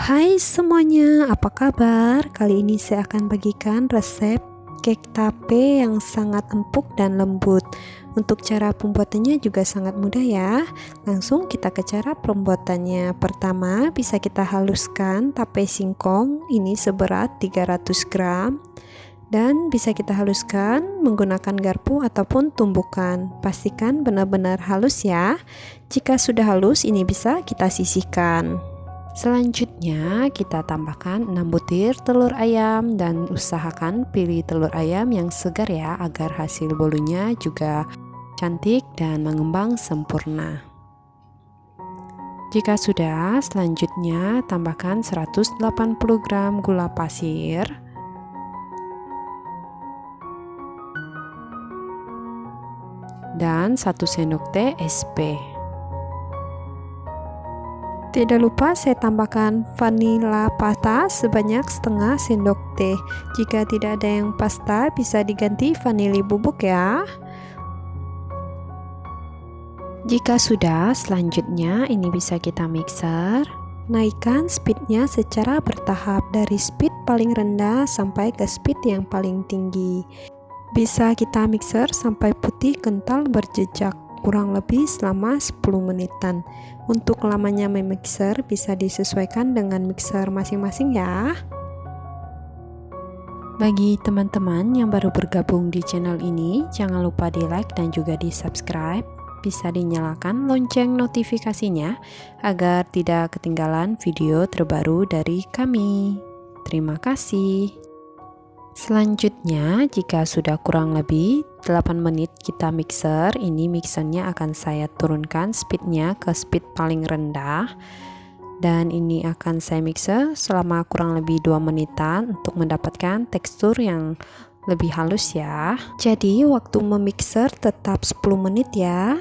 Hai semuanya, apa kabar? Kali ini saya akan bagikan resep cake tape yang sangat empuk dan lembut. Untuk cara pembuatannya juga sangat mudah ya. Langsung kita ke cara pembuatannya. Pertama, bisa kita haluskan tape singkong ini seberat 300 gram. Dan bisa kita haluskan menggunakan garpu ataupun tumbukan. Pastikan benar-benar halus ya. Jika sudah halus, ini bisa kita sisihkan. Selanjutnya kita tambahkan 6 butir telur ayam dan usahakan pilih telur ayam yang segar ya, agar hasil bolunya juga cantik dan mengembang sempurna. Jika sudah, selanjutnya tambahkan 180 gram gula pasir, dan 1 sendok teh SP. Tidak lupa saya tambahkan vanila pasta sebanyak setengah sendok teh. Jika tidak ada yang pasta, bisa diganti vanili bubuk ya. Jika sudah, selanjutnya ini bisa kita mixer. Naikkan speednya secara bertahap dari speed paling rendah sampai ke speed yang paling tinggi. Bisa kita mixer sampai putih kental berjejak, kurang lebih selama 10 menitan. Untuk lamanya memixer bisa disesuaikan dengan mixer masing-masing ya. Bagi teman-teman yang baru bergabung di channel ini, jangan lupa di like dan juga di subscribe. Bisa dinyalakan lonceng notifikasinya agar tidak ketinggalan video terbaru dari kami. Terima kasih. Selanjutnya, jika sudah kurang lebih 8 menit kita mixer, ini mixernya akan saya turunkan speednya ke speed paling rendah, dan ini akan saya mixer selama kurang lebih 2 menitan untuk mendapatkan tekstur yang lebih halus ya. Jadi waktu memixer tetap 10 menit ya,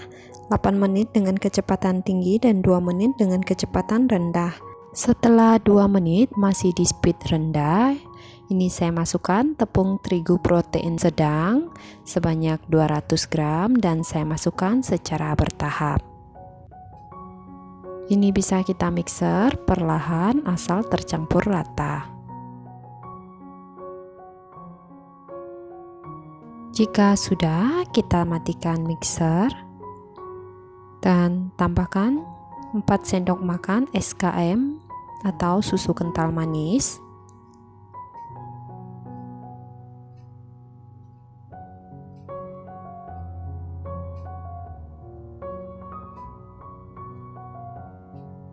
8 menit dengan kecepatan tinggi dan 2 menit dengan kecepatan rendah. Setelah 2 menit masih di speed rendah, ini saya masukkan tepung terigu protein sedang sebanyak 200 gram dan saya masukkan secara bertahap. Ini bisa kita mixer perlahan asal tercampur rata. Jika sudah, kita matikan mixer dan tambahkan 4 sendok makan SKM atau susu kental manis.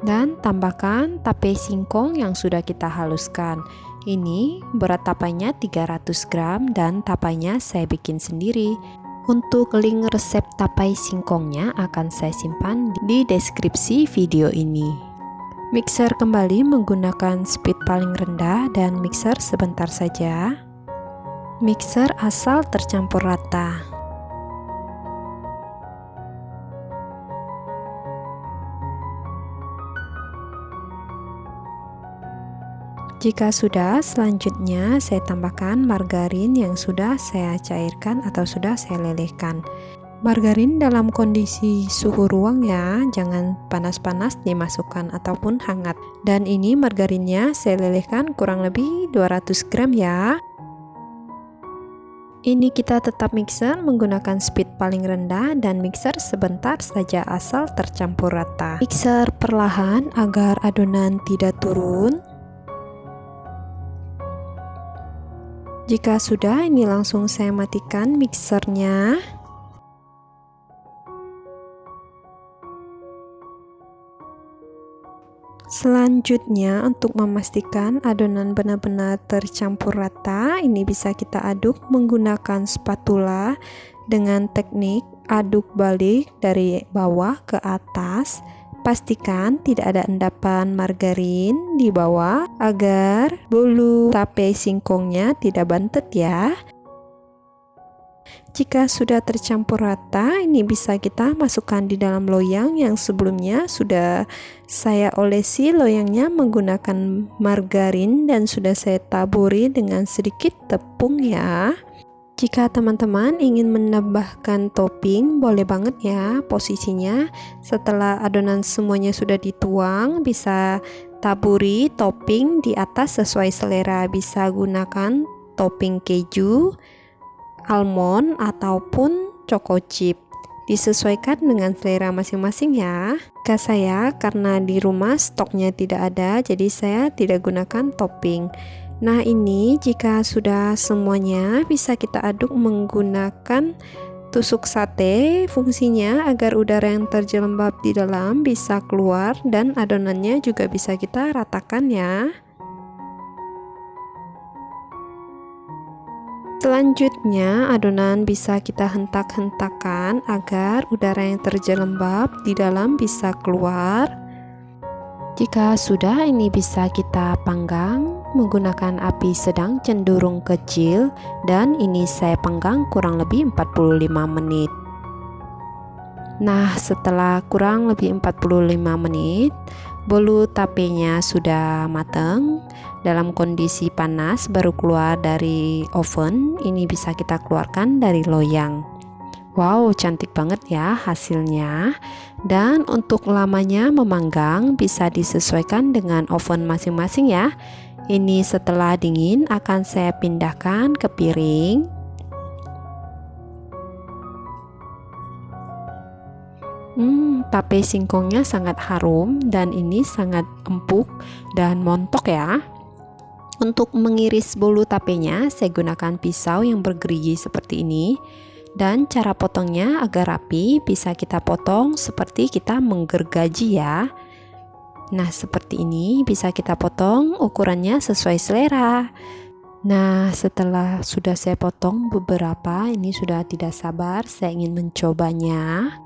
Dan tambahkan tape singkong yang sudah kita haluskan. Ini berat tapanya 300 gram dan tapanya saya bikin sendiri. Untuk link resep tapai singkongnya akan saya simpan di deskripsi video ini. Mixer kembali menggunakan speed paling rendah dan mixer sebentar saja. Mixer asal tercampur rata. Jika sudah, selanjutnya saya tambahkan margarin yang sudah saya cairkan atau sudah saya lelehkan. Margarin dalam kondisi suhu ruang ya, jangan panas-panas dimasukkan ataupun hangat. Dan ini margarinnya saya lelehkan kurang lebih 200 gram ya. Ini kita tetap mixer menggunakan speed paling rendah dan mixer sebentar saja asal tercampur rata. Mixer perlahan agar adonan tidak turun. Jika sudah, ini langsung saya matikan mixernya. Selanjutnya, untuk memastikan adonan benar-benar tercampur rata, ini bisa kita aduk menggunakan spatula dengan teknik aduk balik dari bawah ke atas. Pastikan tidak ada endapan margarin di bawah agar bolu tape singkongnya tidak bantet ya. Jika sudah tercampur rata, ini bisa kita masukkan di dalam loyang yang sebelumnya sudah saya olesi loyangnya menggunakan margarin dan sudah saya taburi dengan sedikit tepung ya. Jika teman-teman ingin menambahkan topping, boleh banget ya posisinya. Setelah adonan semuanya sudah dituang, bisa taburi topping di atas sesuai selera. Bisa gunakan topping keju, almond, ataupun choco chip. Disesuaikan dengan selera masing-masing ya. Jika saya karena di rumah stoknya tidak ada, jadi saya tidak gunakan topping. Nah, ini jika sudah semuanya bisa kita aduk menggunakan tusuk sate. Fungsinya agar udara yang terjelembab di dalam bisa keluar dan adonannya juga bisa kita ratakan ya. Selanjutnya, adonan bisa kita hentak-hentakan agar udara yang terjelembab di dalam bisa keluar. Jika sudah, ini bisa kita panggang menggunakan api sedang cenderung kecil, dan ini saya panggang kurang lebih 45 menit. Nah, setelah kurang lebih 45 menit, bolu tapenya sudah matang dalam kondisi panas, baru keluar dari oven. Ini bisa kita keluarkan dari loyang. Wow, cantik banget ya hasilnya. Dan untuk lamanya memanggang bisa disesuaikan dengan oven masing-masing ya. Ini setelah dingin akan saya pindahkan ke piring. Tape singkongnya sangat harum dan ini sangat empuk dan montok ya. Untuk mengiris bolu tapenya, saya gunakan pisau yang bergerigi seperti ini. Dan cara potongnya agar rapi, bisa kita potong seperti kita menggergaji ya. Nah, seperti ini bisa kita potong, ukurannya sesuai selera. Nah, setelah sudah saya potong beberapa, ini sudah tidak sabar, saya ingin mencobanya.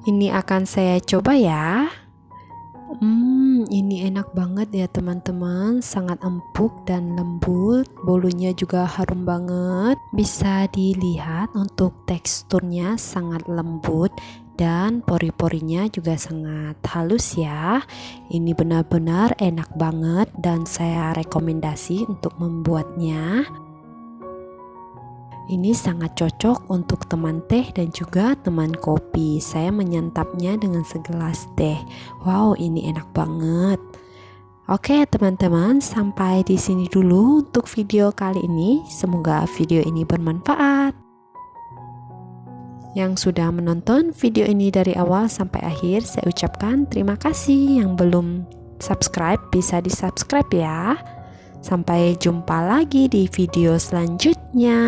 Ini akan saya coba ya. Ini enak banget ya teman-teman, sangat empuk dan lembut, bolunya juga harum banget. Bisa dilihat untuk teksturnya sangat lembut dan pori-porinya juga sangat halus ya. Ini benar-benar enak banget dan saya rekomendasi untuk membuatnya. Ini sangat cocok untuk teman teh dan juga teman kopi. Saya menyantapnya dengan segelas teh. Wow, ini enak banget. Oke teman-teman, sampai di sini dulu untuk video kali ini. Semoga video ini bermanfaat. Yang sudah menonton video ini dari awal sampai akhir, saya ucapkan terima kasih. Yang belum subscribe bisa di-subscribe ya. Sampai jumpa lagi di video selanjutnya.